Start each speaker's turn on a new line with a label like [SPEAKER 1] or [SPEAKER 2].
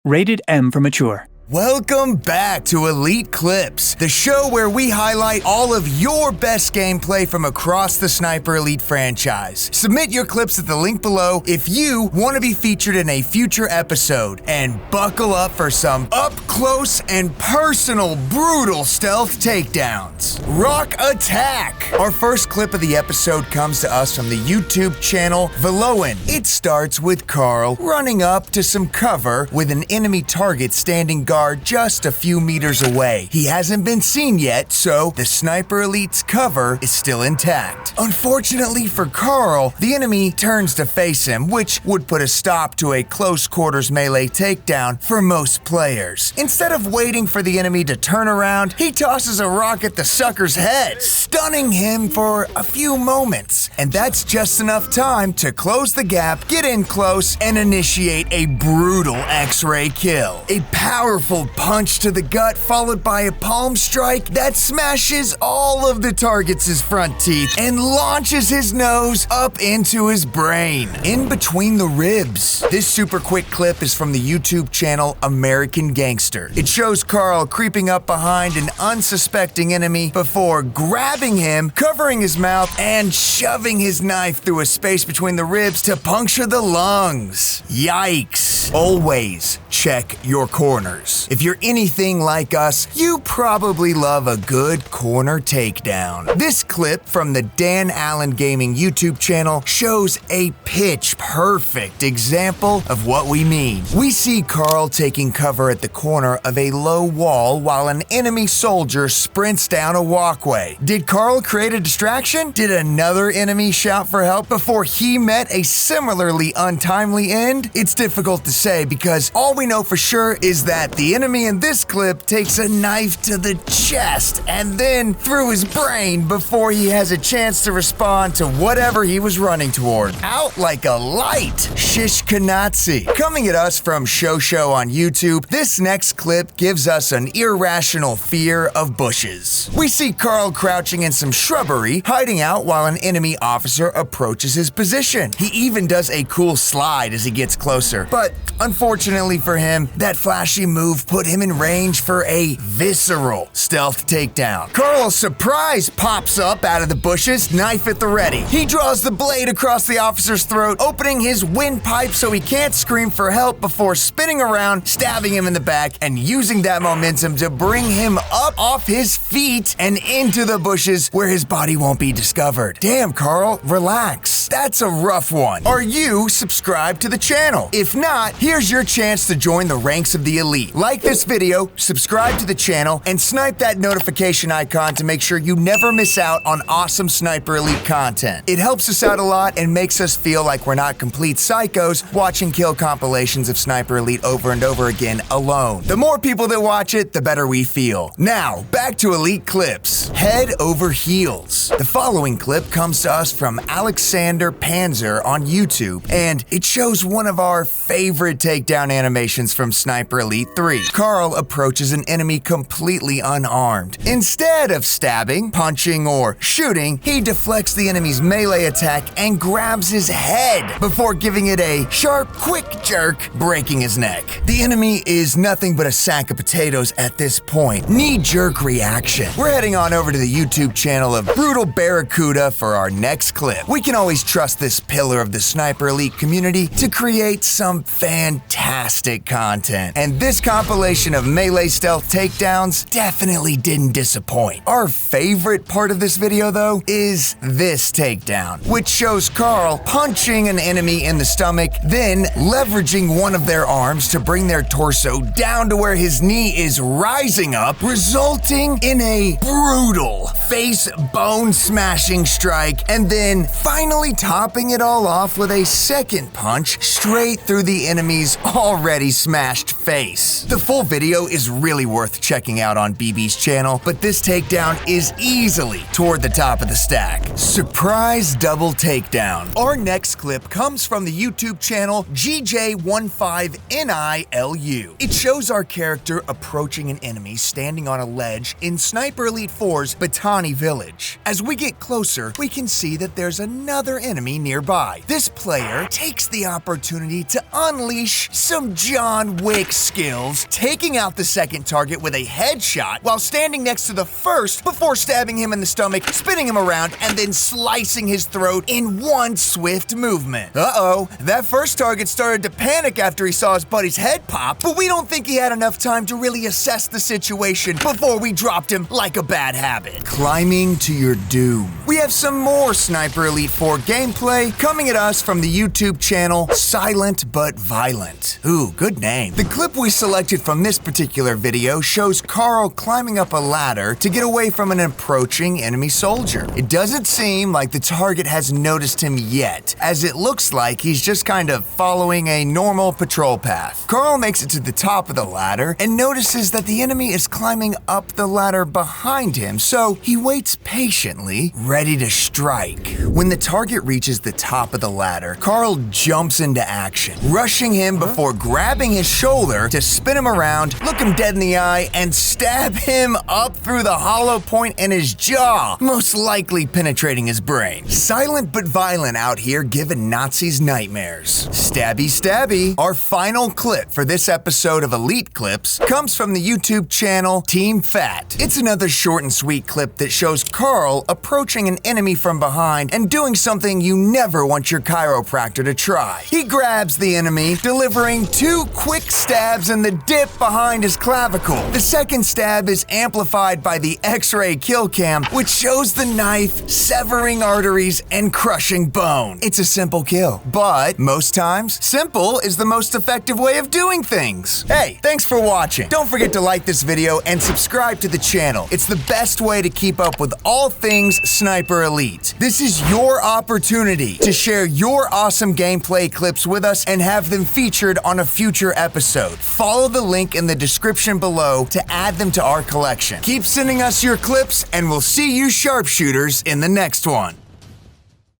[SPEAKER 1] Rated M for mature.
[SPEAKER 2] Welcome back to Elite Clips, the show where we highlight all of your best gameplay from across the Sniper Elite franchise. Submit your clips at the link below if you want to be featured in a future episode, and buckle up for some up-close and personal brutal stealth takedowns. Rock Attack! Our first clip of the episode comes to us from the YouTube channel Veloan. It starts with Carl running up to some cover with an enemy target standing guard just a few meters away. He hasn't been seen yet, so the Sniper Elite's cover is still intact. Unfortunately for Carl, the enemy turns to face him, which would put a stop to a close quarters melee takedown for most players. Instead of waiting for the enemy to turn around, he tosses a rock at the sucker's head, stunning him for a few moments. And that's just enough time to close the gap, get in close, and initiate a brutal X-ray kill. A powerful punch to the gut followed by a palm strike that smashes all of the target's front teeth and launches his nose up into his brain, in between the ribs. This super quick clip is from the YouTube channel American Gangster. It shows Carl creeping up behind an unsuspecting enemy before grabbing him, covering his mouth, and shoving his knife through a space between the ribs to puncture the lungs. Yikes. Always check your corners. If you're anything like us, you probably love a good corner takedown. This clip from the Dan Allen Gaming YouTube channel shows a pitch-perfect example of what we mean. We see Carl taking cover at the corner of a low wall while an enemy soldier sprints down a walkway. Did Carl create a distraction? Did another enemy shout for help before he met a similarly untimely end? It's difficult to say because all we know for sure is that the enemy in this clip takes a knife to the chest and then through his brain before he has a chance to respond to whatever he was running toward. Out like a light. Shish Kanatsi. Coming at us from Shosho on YouTube, this next clip gives us an irrational fear of bushes. We see Carl crouching in some shrubbery, hiding out while an enemy officer approaches his position. He even does a cool slide as he gets closer, but unfortunately for him, that flashy move put him in range for a visceral stealth takedown. Carl's surprise pops up out of the bushes, knife at the ready. He draws the blade across the officer's throat, opening his windpipe so he can't scream for help before spinning around, stabbing him in the back, and using that momentum to bring him up off his feet and into the bushes where his body won't be discovered. Damn, Carl, relax. That's a rough one. Are you subscribed to the channel? If not, here's your chance to join the ranks of the elite. Like this video, subscribe to the channel, and snipe that notification icon to make sure you never miss out on awesome Sniper Elite content. It helps us out a lot and makes us feel like we're not complete psychos watching kill compilations of Sniper Elite over and over again alone. The more people that watch it, the better we feel. Now, back to Elite Clips. Head over heels. The following clip comes to us from Alexander Panzer on YouTube, and it shows one of our favorite takedown animations from Sniper Elite 3. Carl approaches an enemy completely unarmed. Instead of stabbing, punching, or shooting, he deflects the enemy's melee attack and grabs his head before giving it a sharp, quick jerk, breaking his neck. The enemy is nothing but a sack of potatoes at this point. Knee-jerk reaction. We're heading on over to the YouTube channel of Brutal Barracuda for our next clip. We can always trust this pillar of the Sniper Elite community to create some fantastic content. And this compilation of melee stealth takedowns definitely didn't disappoint. Our favorite part of this video, though, is this takedown, which shows Carl punching an enemy in the stomach, then leveraging one of their arms to bring their torso down to where his knee is rising up, resulting in a brutal face bone smashing strike, and then finally topping it all off with a second punch straight through the enemy's already smashed face. The full video is really worth checking out on BB's channel, but this takedown is easily toward the top of the stack. Surprise double takedown. Our next clip comes from the YouTube channel GJ15NILU. It shows our character approaching an enemy standing on a ledge in Sniper Elite 4's Batani village. As we get closer, we can see that there's another enemy nearby. This player takes the opportunity to unleash some John Wick skills, taking out the second target with a headshot while standing next to the first before stabbing him in the stomach, spinning him around, and then slicing his throat in one swift movement. Uh-oh, that first target started to panic after he saw his buddy's head pop, but we don't think he had enough time to really assess the situation before we dropped him like a bad habit. Climbing to your doom. We have some more Sniper Elite 4 gameplay coming at us from the YouTube channel Silent But Violent. Ooh, good name. The clip we selected from this particular video shows Carl climbing up a ladder to get away from an approaching enemy soldier. It doesn't seem like the target has noticed him yet, as it looks like he's just kind of following a normal patrol path. Carl makes it to the top of the ladder and notices that the enemy is climbing up the ladder behind him, so he waits patiently, ready to strike. When the target reaches the top of the ladder, Carl jumps into action, rushing him before grabbing his shoulder to spin him around, look him dead in the eye, and stab him up through the hollow point in his jaw, most likely penetrating his brain. Silent but violent out here giving Nazis nightmares. Stabby stabby. Our final clip for this episode of Elite Clips comes from the YouTube channel Team Fat. It's another short and sweet clip that shows Carl approaching an enemy from behind and doing something you never want your chiropractor to try. He grabs the enemy, delivering 2 quick stabs in the dip behind his clavicle. The second stab is amplified by the X-ray kill cam, which shows the knife severing arteries and crushing bone. It's a simple kill, but most times, simple is the most effective way of doing things. Hey, thanks for watching. Don't forget to like this video and subscribe to the channel. It's the best way to keep up with all things Sniper Elite. This is your opportunity to share your awesome gameplay clips with us and have them featured on a future episode. Follow the link in the description below to add them to our collection. Keep sending us your clips, and we'll see you sharpshooters in the next one.